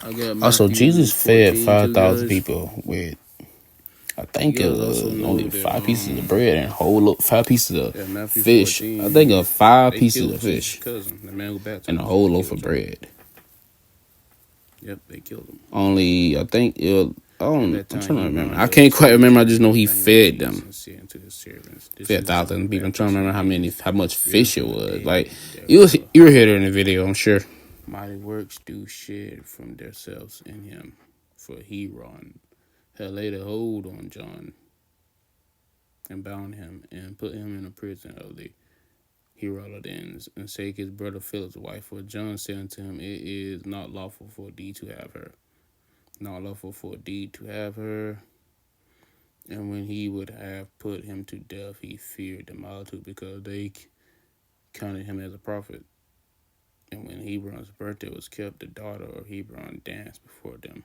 I got Also, Matthew Jesus fed 14 too, 5,000 guys. people with, I You think it guys also was know only that 5 pieces of bread and 5 pieces of Matthew fish. I 14, think of five they pieces killed of Jesus' fish cousin, the man who and a baptized him. whole They loaf killed of John. bread. Yep, they killed him. Only, I think it was, At that I'm time, trying to he remember. rose I up, can't quite summoned remember. I just know 3 he faithful fed deacons, them. and said to his servants, "This Fed is John the 1,000 people. I'm trying to Baptist remember who is how much risen fish it from the was. dead. Like, Therefore, you were here during the video, I'm sure. mighty works do shed from themselves in him. For Herod had laid a hold on John and bound him and put him in a prison of the Herodians, and sake his brother Philip's wife. For John said unto him, It is not lawful for thee to have her. Not lawful for thee to have her. And when he would have put him to death, he feared the multitude because they counted him as a prophet. And when Hebron's birthday was kept, the daughter of Hebron danced before them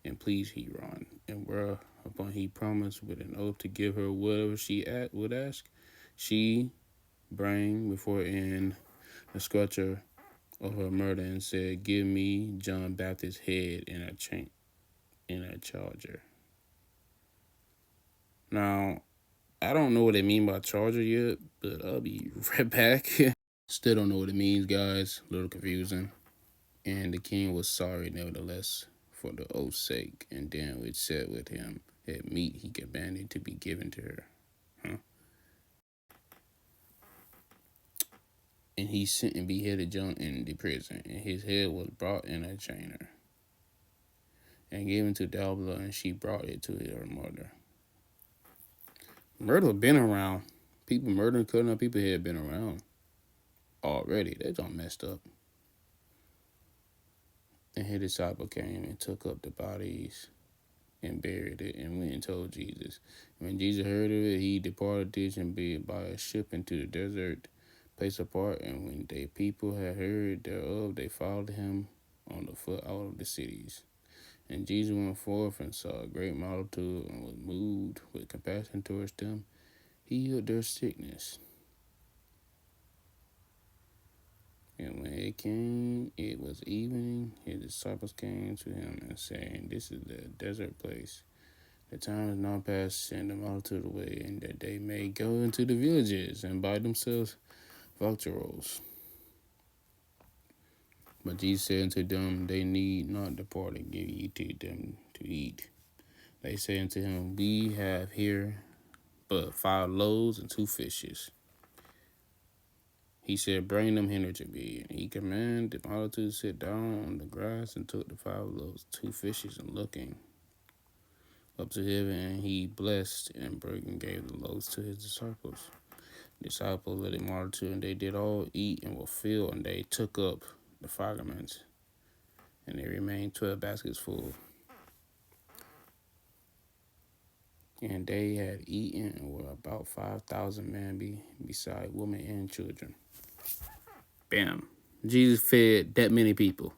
and pleased Hebron. And whereupon he promised with an oath to give her whatever she would ask, she bring before in the sculpture of her murder and said, Give me John Baptist's head in a charger. Now, I don't know what they mean by charger yet, but I'll be right back. Still don't know what it means, guys. A little confusing. And the king was sorry, nevertheless, for the oath's sake, and then which said with him, At meat he commanded to be given to her. And he sent and beheaded John in the prison, and his head was brought in a chamber, and given to Dalila, and she brought it to her mother. Murder been around. People murdering, cutting up people had been around already. They don't messed up. And his disciple came and took up the bodies and buried it, and went and told Jesus. When Jesus heard of it, he departed thence and be by a ship into the desert place apart. And when the people had heard thereof, they followed him on the foot out of the cities. And Jesus went forth and saw a great multitude, and was moved with compassion towards them. He healed their sickness. And when it was evening, his disciples came to him and saying, This is the desert place. The time is now past, send the multitude away, and that they may go into the villages and buy themselves victuals. But Jesus said unto them, They need not depart, and give ye to them to eat. They say unto him, We have here but 5 loaves and 2 fishes. He said, Bring them hither to me. And he commanded the multitude to sit down on the grass, and took the 5 loaves, 2 fishes, and looking up to heaven, and he blessed and broke and gave the loaves to his disciples. The disciples led the multitude, and they did all eat and were filled, and they took up the fragments, and there remained 12 baskets full. And they had eaten and were about 5,000 men, beside women and children. Bam. Jesus fed that many people.